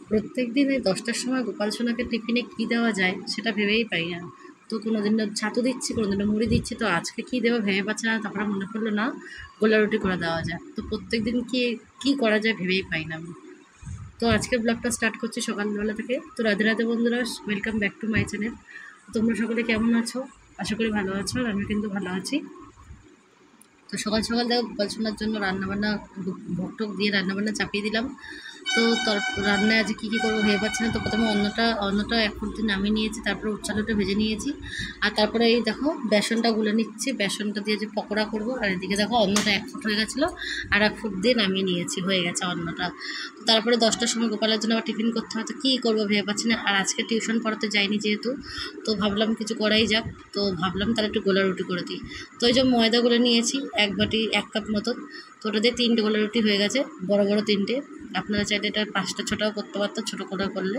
প্রত্যেক দিন এই 10টার সময় গোপাল সোনাকে টিফিনে কী দেওয়া যায় সেটা ভেবেই পাই না। তো কোনো দিনও ছাতু দিচ্ছি, কোনো দিনও মুড়ি দিচ্ছি, তো আজকে কী দেবো ভেবে পাচ্ছি না। তারপরে মনে পড়লো না, গোলা রুটি করে দেওয়া যায়। তো প্রত্যেক দিন কী করা যায় ভেবেই পাই না আমি। তো আজকের ব্লগটা স্টার্ট করছি সকালবেলা থেকে। তো রাধে রাধে বন্ধুরা, welcome back to my channel. তোমরা সকলে কেমন আছো? আশা করি ভালো আছো, আর আমি কিন্তু ভালো আছি। তো সকাল সকাল দেখো গোপাল সোনার জন্য রান্নাবান্না, ভোগ টোক দিয়ে রান্নাবান্না চাপিয়ে দিলাম। তো রান্নায় আজ কী কী করবো ভেবে পাচ্ছি না। তো প্রথমে অন্নটা 1 ফুট দিয়ে নামিয়ে নিয়েছি, তারপরে উচ্চালুটা ভেজে নিয়েছি, আর তারপরে এই দেখো বেসনটা গুলে নিচ্ছি। বেসনটা দিয়ে যে পকোড়া করবো, আর এদিকে দেখো অন্নটা 1 ফুট হয়ে গেছিলো, আর 1 ফুট দিয়ে নামিয়ে নিয়েছি, হয়ে গেছে অন্নটা। তো তারপরে 10টার সময় গোপালের জন্য আবার টিফিন করতে হয়, তো কী করবো ভেবে পাচ্ছি না। আর আজকে টিউশন পড়াতে যাইনি যেহেতু, তো ভাবলাম কিছু করাই যাক। তো ভাবলাম তাহলে একটু গোলা রুটি করে দিই। তো এই যে ময়দাগুলো নিয়েছি 1 বাটি 1 কাপ মতন। তো ওটা দিয়ে 3টে গোলা রুটি হয়ে গেছে, বড় বড় 3টে। আপনারা চাইলে এটা 5টা 6টাও করতে পারতো, ছোটো করে করলে।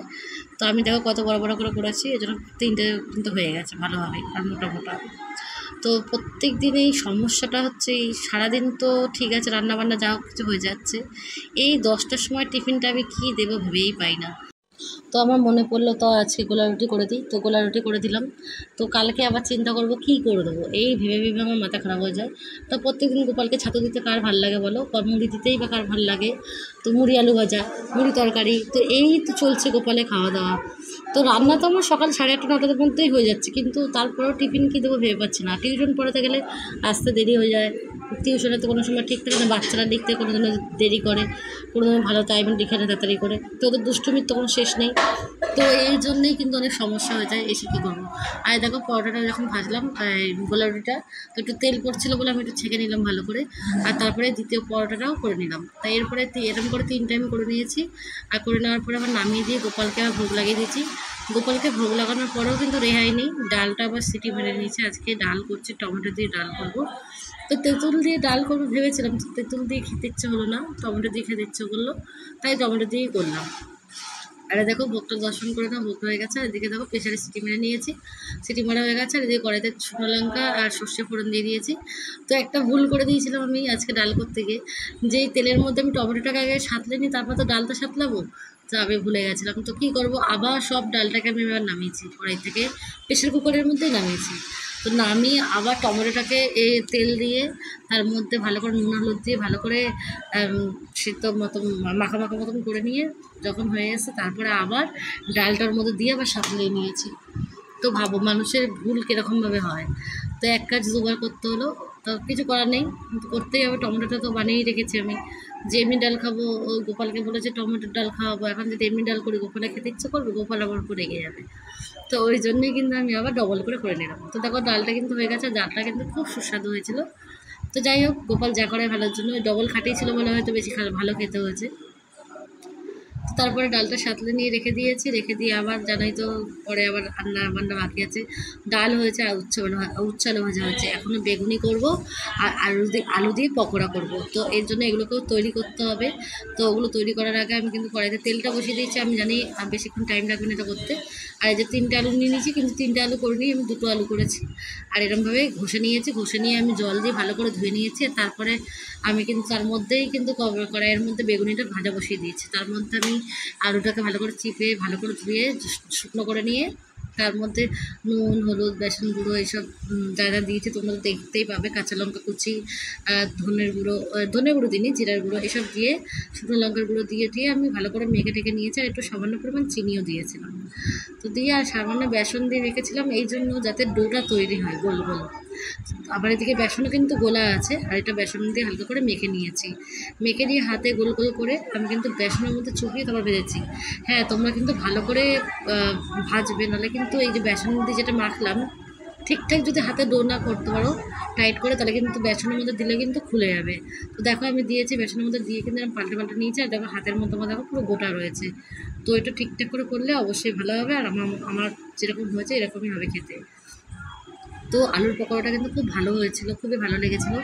তো আমি দেখো কত বড় বড় করে করেছি, এই জন্য 3টে কিন্তু হয়ে গেছে ভালোভাবেই, আর মোটা মোটা। তো প্রত্যেক দিন এই সমস্যাটা হচ্ছে, এই সারাদিন তো ঠিক আছে রান্নাবান্না যা হোক কিছু হয়ে যাচ্ছে, এই 10টার সময় টিফিনটা আমি কী দেবো ভেবেই পাই না। তো আমার মনে পড়লো তো আজকে গোলা রুটি করে দিই, তো গোলা রুটি করে দিলাম। তো কালকে আবার চিন্তা করব কী করে দেবো, এই ভেবে ভেবে আমার মাথা খারাপ হয়ে যায়। তো প্রত্যেকদিন গোপালকে ছাতু দিতে কার ভাল লাগে বলো, মুড়ি দিতেই বা কার ভাল লাগে। তো মুড়ি আলু ভাজা, মুড়ি তরকারি, তো এই তো চলছে গোপালে খাওয়া দাওয়া। তো রান্না তো আমার সকাল 8:30 9টার মধ্যেই হয়ে যাচ্ছে, কিন্তু তারপরেও টিফিন কী দেবো ভেবে পাচ্ছি না। টিউশন পড়াতে গেলে আসতে দেরি হয়ে যায়, টিউশনে তো কোনো সময় ঠিক থাকে না, বাচ্চারা লিখতে কোনো দিনও দেরি করে, কোনো দিন ভালো টাইমে লিখে না তাড়াতাড়ি করে। তো ওদের দুষ্টুমির তো কোনো শেষ নেই। তো এই জন্যেই কিন্তু অনেক সমস্যা হয়ে যায়, এসে কী করবো। আর দেখো পরোটাটা যখন ভাজলাম, গোলা রুটিটা, তো একটু তেল পড়ছিলো বলে আমি একটু ছেঁকে নিলাম ভালো করে, আর তারপরে দ্বিতীয় পরোটাটাও করে নিলাম। তাই এরপরে এরকম করে 3 টাইম করে নিয়েছি। আর করে নেওয়ার পরে আবার নামিয়ে দিয়ে গোপালকে আবার ভোগ লাগিয়ে দিয়েছি। গোপালকে ভোগ লাগানোর পরেও কিন্তু রেহাই নেই, ডালটা আবার সিটি মেরে নিয়েছে। আজকে ডাল করছি, টমেটো দিয়ে ডাল করবো। তো তেঁতুল দিয়ে ডাল করবো ভেবেছিলাম, তো তেঁতুল দিয়ে খেতে ইচ্ছে হলো না, টমেটো দিয়ে খেতে ইচ্ছে করলো, তাই টমেটো দিয়েই করলাম। আরে দেখো ভোগটা দর্শন করে নাও, ভোগ হয়ে গেছে। আর এদিকে দেখো প্রেশারে সিটি মেরে নিয়েছি, সিটি মারা হয়ে গেছে। আর এদিকে কড়াইতে শুকনো লঙ্কা আর সর্ষে ফোড়ন দিয়ে দিয়েছি। তো একটা ভুল করে দিয়েছিলাম আমি আজকে ডাল করতে গিয়ে, যে তেলের মধ্যে আমি টমেটোটাকে আগে সাঁতলে নিই, তারপর তো ডালটা সাঁতলাবো, তো আমি ভুলে গেছিলাম। তো কী করবো, আবার সব ডালটাকে আমি এবার নামিয়েছি কড়াই থেকে, প্রেশার কুকারের মধ্যেই নামিয়েছি। তো নামিয়ে আবার টমেটোটাকে তেল দিয়ে তার মধ্যে ভালো করে নুন হলুদ দিয়ে ভালো করে সিদ্ধ মতন মাখা মাখা মতন করে নিয়ে যখন হয়ে এসে, তারপরে আবার ডালটার মধ্যে দিয়ে আবার সাঁতলিয়ে নিয়েছি। তো ভাবো মানুষের ভুল কীরকমভাবে হয়। তো এক কাজ দুবার করতে হলো, তো কিছু করার নেই, কিন্তু করতেই হবে। টমেটোটা তো বানিয়েই রেখেছি আমি, যে এমনি ডাল খাবো, ও গোপালকে বলেছে টমেটোর ডাল খাওয়াবো। এখন যদি এমনি ডাল করি, গোপালে খেতে ইচ্ছে করবে, গোপাল আবার উপর রেগে যাবে। তো ওই জন্যই কিন্তু আমি আবার ডবল করে নিলাম। তো দেখো ডালটা কিন্তু হয়ে গেছে, ডালটা কিন্তু খুব সুস্বাদু হয়েছিল। তো যাই হোক, গোপাল যা করে ভালোর জন্য, ওই ডবল খাটিয়েছিল বলে হয়তো বেশি ভালো খেতে হয়েছে। তারপরে ডালটা সাঁতলে নিয়ে রেখে দিয়েছি, রেখে দিয়ে আবার জানাই তো পরে আবার রান্না বান্না বাকি আছে। ডাল হয়েছে, আর উচ্ছে আলু ভাজা হয়েছে, এখনও বেগুনি করব, আর আলু দিয়ে পকোড়া করব। তো এর জন্য এগুলোকেও তৈরি করতে হবে। তো ওগুলো তৈরি করার আগে আমি কিন্তু কড়াইতে তেলটা বসিয়ে দিয়েছি। আমি জানি বেশিক্ষণ টাইম লাগবে না এটা করতে। আর এই যে 3টে আলু নিয়ে নিয়েছি, কিন্তু 3টে আলু করিনি, আমি 2টো আলু করেছি। আর এরকমভাবে ঘষে নিয়েছি, ঘষে নিয়ে আমি জল দিয়ে ভালো করে ধুয়ে নিয়েছি। তারপরে আমি কিন্তু তার মধ্যেই কিন্তু কড়াইয়ের মধ্যে বেগুনিটা ভাজা বসিয়ে দিয়েছি। তার মধ্যে আমি আলুটাকে ভালো করে চিপে ভালো করে ধুয়ে শুকনো করে নিয়ে, তার মধ্যে নুন হলুদ বেসন গুঁড়ো এইসব যা যা দিয়েছি তোমরা দেখতেই পাবে, কাঁচা লঙ্কা কুচি, ধনের গুঁড়ো দিইনি, জিরার গুঁড়ো এসব দিয়ে, শুকনো লঙ্কার গুঁড়ো দিয়ে আমি ভালো করে মেখে টেকে নিয়েছি। আর একটু সামান্য পরিমাণ চিনিও দিয়েছিলাম। তো দিয়ে আর সামান্য বেসন দিয়ে রেখেছিলাম, এই জন্য যাতে ডোটা তৈরি হয় গোল গোল। আবার এদিকে বেসনও কিন্তু গোলা আছে, আর এটা বেসন দিয়ে হালকা করে মেখে নিয়েছি। মেখে নিয়ে হাতে গোল গোল করে আমি কিন্তু বেসনের মধ্যে চুপিয়ে তারপর ভেজেছি। হ্যাঁ, তোমরা কিন্তু ভালো করে ভাজবে, নাহলে কিন্তু এই যে বেসন দিয়ে যেটা মাখলাম, ঠিকঠাক যদি হাতে ডো না করতে পারো টাইট করে, তাহলে কিন্তু বেসনের মধ্যে দিলে কিন্তু খুলে যাবে। তো দেখো আমি দিয়েছি, বেসনের মধ্যে দিয়ে কিন্তু আমি পাল্টে নিয়েছি। আর দেখো হাতের মধ্যে দেখো পুরো গোটা রয়েছে। তো এটা ঠিকঠাক করে করলে অবশ্যই ভালো হবে, আর আমার যেরকম হয়েছে এরকমই হবে খেতে। তো আলুর পকোড়াটা কিন্তু খুব ভালো হয়েছিল, খুবই ভালো লেগেছিলো।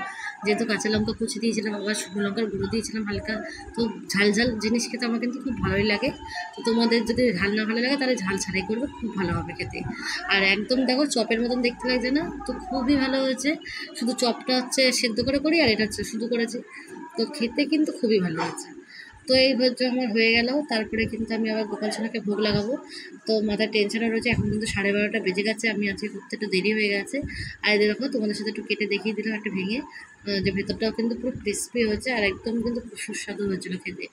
যেহেতু কাঁচা লঙ্কা কুচি দিয়েছিলাম, আবার শুকনো লঙ্কার গুঁড়ো দিয়েছিলাম হালকা। তো ঝাল ঝাল জিনিস খেতে আমার কিন্তু খুব ভালোই লাগে। তো তোমাদের যদি ঝাল না ভালো লাগে তাহলে ঝাল ছাড়াই করবে, খুব ভালো হবে খেতে। আর একদম দেখো চপের মতন দেখতে লাগছে না, তো খুবই ভালো হয়েছে। শুধু চপটা হচ্ছে সেদ্ধ করে করি, আর এটা হচ্ছে শুধু করেছি, তো খেতে কিন্তু খুবই ভালো হয়েছে। তো এই ভোজ আমার হয়ে গেল। তারপরে কিন্তু আমি আবার গোপাল সোনাকে ভোগ লাগাবো। তো মাথায় টেনশনও রয়েছে, এখন কিন্তু 12:30 বেজে গেছে, আমি আজকে করতে একটু দেরি হয়ে গেছে। আর এই দেখো তোমাদের সাথে একটু কেটে দেখিয়ে দিলাম একটা ভেঙে, যে ভেতরটাও কিন্তু পুরো ক্রিস্পি হয়েছে আর একদম কিন্তু সুস্বাদু হয়েছিল খেতে।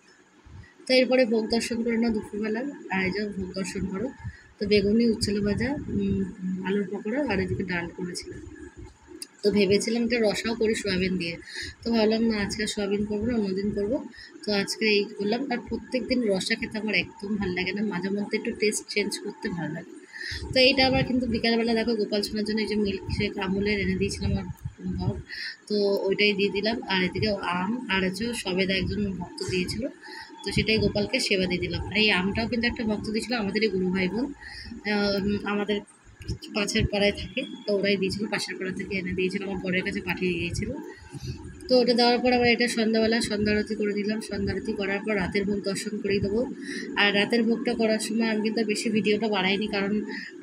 তো এরপরে ভোগ দর্শন করে নাও দুপুরবেলার, আর এই যে ভোগ দর্শন করো। তো বেগুনি, উচ্ছেল ভাজা, আলুর পকোড়া আর এদিকে ডাল করেছিলাম। তো ভেবেছিলাম এটা রসাও করি সয়াবিন দিয়ে, তো ভাবলাম না আজকে সয়াবিন করবো না, অন্যদিন করবো। তো আজকে এই করলাম। আর প্রত্যেক দিন রসা খেতে আমার একদম ভালো লাগে না, মাঝে মধ্যে একটু টেস্ট চেঞ্জ করতে ভালো লাগে। তো এইটা আবার কিন্তু বিকালবেলা দেখো গোপাল সোনার জন্য এই যে মিল্ক শেক আমুলের এনে দিয়েছিলাম আমার বর, তো ওইটাই দিয়ে দিলাম। আর এদিকে আম আর হচ্ছে সবেদা একজন ভক্ত দিয়েছিল, তো সেটাই গোপালকে সেবা দিয়ে দিলাম। আর এই আমটাও কিন্তু একটা ভক্ত দিয়েছিল, আমাদেরই গুরু ভাই বোন, আমাদের পাশের পাড়ায় থাকে, তো ওরাই দিয়েছিল, পাশের পাড়া থেকে এনে দিয়েছিল, আমার বরের কাছে পাঠিয়ে দিয়েছিল। তো ওটা দেওয়ার পর আবার এটা সন্ধ্যাবেলা সন্ধ্যা আরতি করে দিলাম। সন্ধ্যা আরতি করার পর রাতের ভোগ দর্শন করেই দেবো। আর রাতের ভোগটা করার সময় আমি কিন্তু বেশি ভিডিওটা বাড়াইনি, কারণ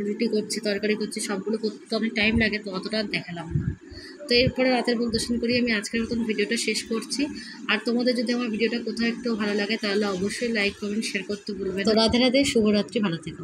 রুটি করছি, তরকারি করছি, সবগুলো করতে তো অনেক টাইম লাগে, তো অতটা দেখালাম না। তো এরপরে রাতের ভোগ দর্শন করি আমি আজকের মতন ভিডিওটা শেষ করছি। আর তোমাদের যদি আমার ভিডিওটা কোথাও একটু ভালো লাগে তাহলে অবশ্যই লাইক কমেন্ট শেয়ার করতে ভুলবে না। তো রাধে রাধে, শুভরাত্রি, ভালো থেকো।